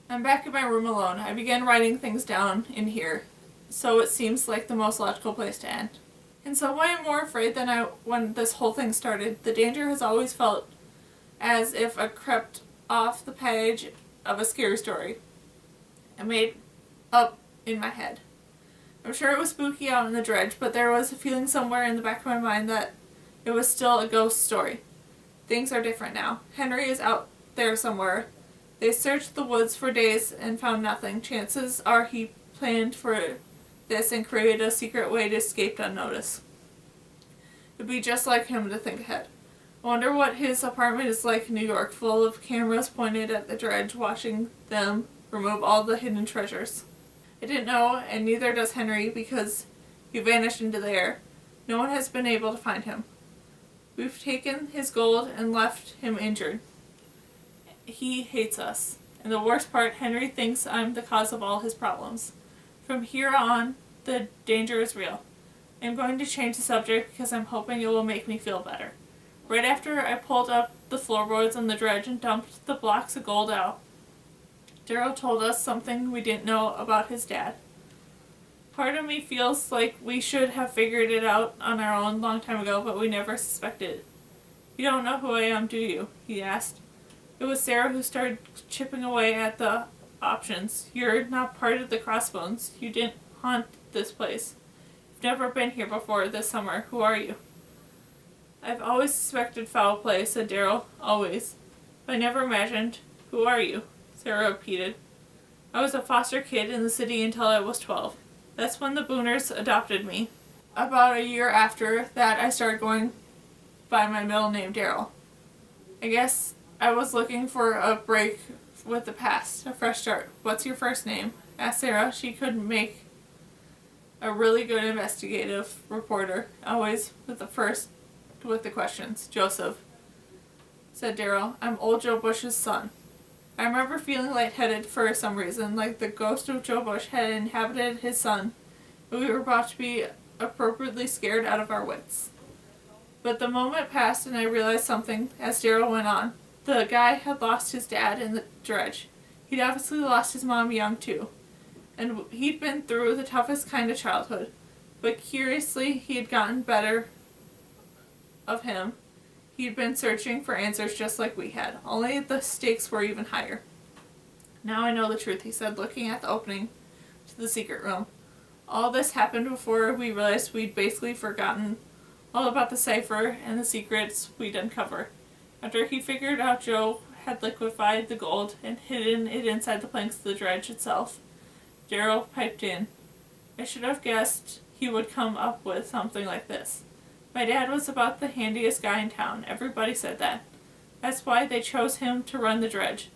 I'm back in my room alone. I began writing things down in here, so it seems like the most logical place to end. In some way, I'm more afraid than when this whole thing started. The danger has always felt as if I crept off the page of a scary story I made up in my head. I'm sure it was spooky out in the dredge, but there was a feeling somewhere in the back of my mind that it was still a ghost story. Things are different now. Henry is out there somewhere. They searched the woods for days and found nothing. Chances are he planned for this and created a secret way to escape unnoticed. It'd be just like him to think ahead. I wonder what his apartment is like in New York, full of cameras pointed at the dredge, watching them remove all the hidden treasures. I didn't know, and neither does Henry, because he vanished into the air. No one has been able to find him. We've taken his gold and left him injured. He hates us. And the worst part, Henry thinks I'm the cause of all his problems. From here on, the danger is real. I'm going to change the subject because I'm hoping it will make me feel better. Right after I pulled up the floorboards on the dredge and dumped the blocks of gold out, Daryl told us something we didn't know about his dad. Part of me feels like we should have figured it out on our own long time ago, but we never suspected it. You don't know who I am, do you? He asked. It was Sarah who started chipping away at the options. You're not part of the Crossbones. You didn't haunt this place. You've never been here before this summer. Who are you? I've always suspected foul play, said Daryl. Always. But I never imagined. Who are you? Sarah repeated. I was a foster kid in the city until I was 12. That's when the Booners adopted me. About a year after that, I started going by my middle name, Daryl. I guess I was looking for a break with the past, a fresh start. What's your first name? Asked Sarah. She could make a really good investigative reporter, always with the questions. Joseph, said Daryl. I'm old Joe Bush's son. I remember feeling lightheaded for some reason, like the ghost of Joe Bush had inhabited his son, but we were about to be appropriately scared out of our wits. But the moment passed and I realized something as Daryl went on. The guy had lost his dad in the dredge. He'd obviously lost his mom young too. And he'd been through the toughest kind of childhood. But curiously, he had gotten better of him. He'd been searching for answers just like we had, only the stakes were even higher. Now I know the truth, he said, looking at the opening to the secret room. All this happened before we realized we'd basically forgotten all about the cipher and the secrets we'd uncover. After he figured out Joe had liquefied the gold and hidden it inside the planks of the dredge itself, Daryl piped in. I should have guessed he would come up with something like this. My dad was about the handiest guy in town. Everybody said that. That's why they chose him to run the dredge.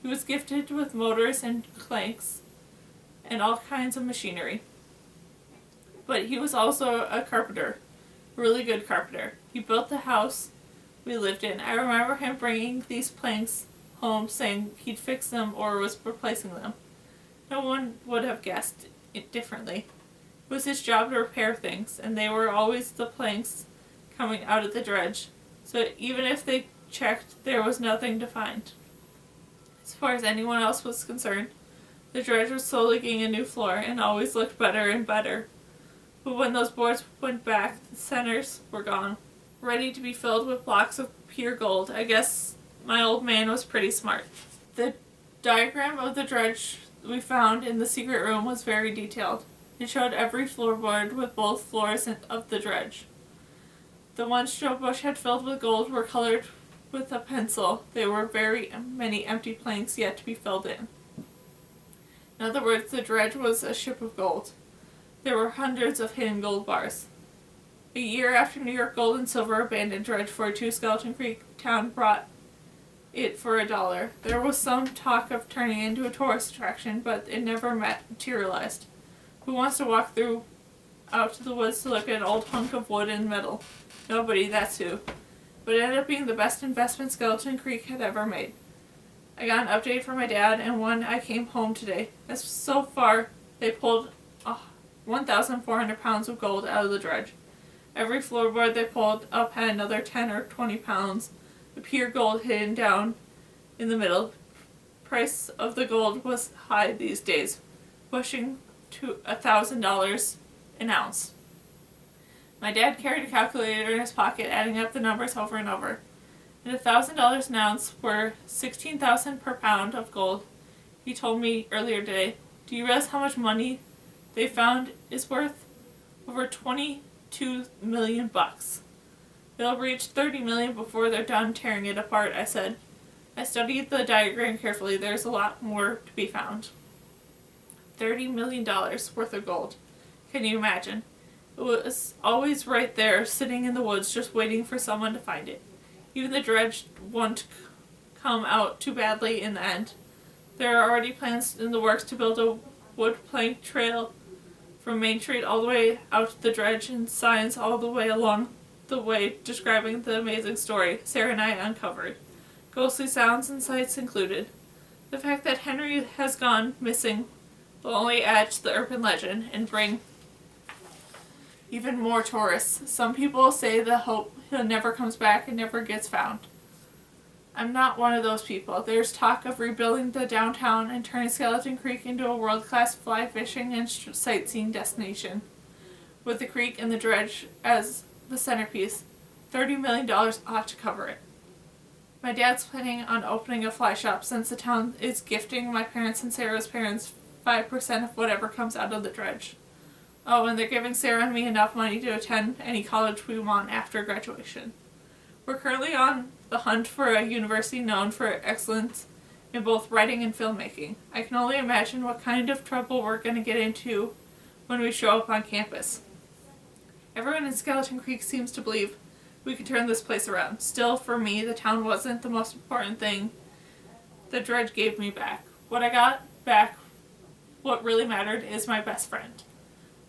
He was gifted with motors and cranks and all kinds of machinery. But he was also a carpenter, a really good carpenter. He built the house we lived in. I remember him bringing these planks home saying he'd fix them or was replacing them. No one would have guessed it differently. It was his job to repair things, and they were always the planks coming out of the dredge, so even if they checked, there was nothing to find. As far as anyone else was concerned, the dredge was slowly getting a new floor and always looked better and better. But when those boards went back, the centers were gone, ready to be filled with blocks of pure gold. I guess my old man was pretty smart. The diagram of the dredge we found in the secret room was very detailed. It showed every floorboard with both floors of the dredge. The ones Joe Bush had filled with gold were colored with a pencil. There were very many empty planks yet to be filled in. In other words, the dredge was a ship of gold. There were hundreds of hidden gold bars. A year after New York Gold and Silver abandoned Dredge 42, Skeleton Creek town brought it for $1. There was some talk of turning it into a tourist attraction, but it never materialized. Who wants to walk out to the woods to look at an old hunk of wood and metal? Nobody, that's who. But it ended up being the best investment Skeleton Creek had ever made. I got an update from my dad, and when I came home today, as so far they pulled 1,400 pounds of gold out of the dredge. Every floorboard they pulled up had another 10 or 20 pounds of pure gold hidden down in the middle. price of the gold was high these days, pushing to $1,000 an ounce. My dad carried a calculator in his pocket, adding up the numbers over and over. And $1,000 an ounce were $16,000 per pound of gold. He told me earlier today, "Do you realize how much money they found is worth? Over 22 million bucks. It'll reach 30 million before they're done tearing it apart," I said. I studied the diagram carefully. There's a lot more to be found. $30 million worth of gold. Can you imagine? It was always right there, sitting in the woods, just waiting for someone to find it. Even the dredge won't come out too badly in the end. There are already plans in the works to build a wood plank trail from Main Street all the way out to the dredge, and signs all the way along the way describing the amazing story Sarah and I uncovered. Ghostly sounds and sights included. The fact that Henry has gone missing will only add to the urban legend and bring even more tourists. Some people say the hope he never comes back and never gets found. I'm not one of those people. There's talk of rebuilding the downtown and turning Skeleton Creek into a world-class fly fishing and sightseeing destination, with the creek and the dredge as the centerpiece. $30 million ought to cover it. My dad's planning on opening a fly shop, since the town is gifting my parents and Sarah's parents 5% of whatever comes out of the dredge. Oh, and they're giving Sarah and me enough money to attend any college we want after graduation. We're currently on the hunt for a university known for excellence in both writing and filmmaking. I can only imagine what kind of trouble we're going to get into when we show up on campus. Everyone in Skeleton Creek seems to believe we could turn this place around. Still, for me, the town wasn't the most important thing the dredge gave me back. What I got back, what really mattered, is my best friend.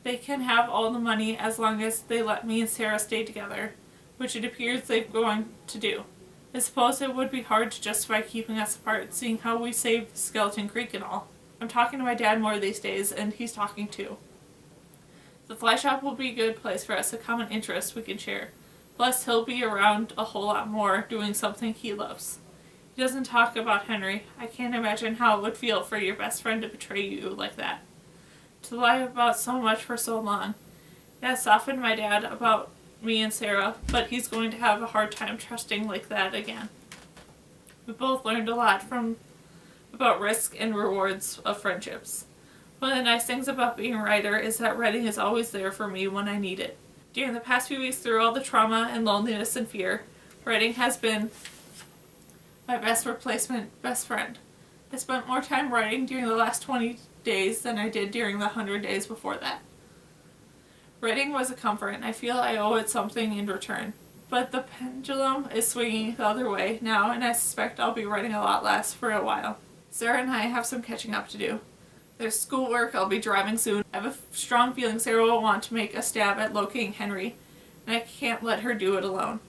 They can have all the money as long as they let me and Sarah stay together, which it appears they're going to do. I suppose it would be hard to justify keeping us apart, seeing how we saved Skeleton Creek and all. I'm talking to my dad more these days, and he's talking too. The fly shop will be a good place for us, a common interest we can share. Plus, he'll be around a whole lot more, doing something he loves. He doesn't talk about Henry. I can't imagine how it would feel for your best friend to betray you like that. To lie about so much for so long. It has softened my dad about me and Sarah, but he's going to have a hard time trusting like that again. We both learned a lot about risk and rewards of friendships. One of the nice things about being a writer is that writing is always there for me when I need it. During the past few weeks, through all the trauma and loneliness and fear, writing has been my best replacement best friend. I spent more time writing during the last 20 days than I did during the 100 days before that. Writing was a comfort, and I feel I owe it something in return. But the pendulum is swinging the other way now, and I suspect I'll be writing a lot less for a while. Sarah and I have some catching up to do. There's schoolwork, I'll be driving soon. I have a strong feeling Sarah will want to make a stab at locating Henry, and I can't let her do it alone.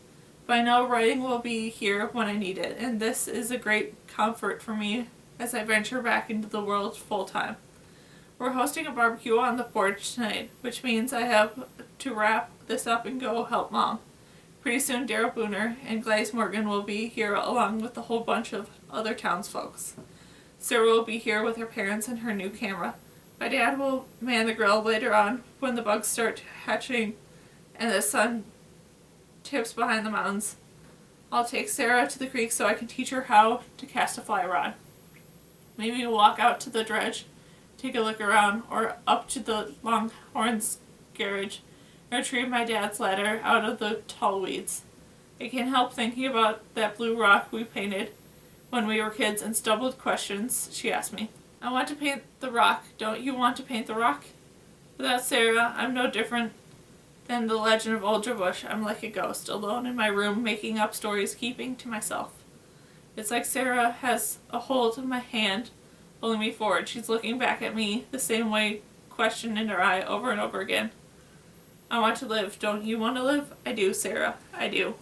But I know writing will be here when I need it, and this is a great comfort for me as I venture back into the world full time. We're hosting a barbecue on the porch tonight, which means I have to wrap this up and go help Mom. Pretty soon Daryl Booner and Glaze Morgan will be here along with a whole bunch of other townsfolks. Sarah will be here with her parents and her new camera. My dad will man the grill later on when the bugs start hatching and the sun tips behind the mountains. I'll take Sarah to the creek so I can teach her how to cast a fly rod. Maybe we'll walk out to the dredge, take a look around, or up to the Longhorn's garage and retrieve my dad's ladder out of the tall weeds. I can't help thinking about that blue rock we painted when we were kids and stubborn questions she asked me. I want to paint the rock. Don't you want to paint the rock? Without Sarah, I'm no different than the legend of Old Bush. I'm like a ghost, alone in my room, making up stories, keeping to myself. It's like Sarah has a hold of my hand, pulling me forward. She's looking back at me the same way, question in her eye over and over again. I want to live. Don't you want to live? I do, Sarah. I do.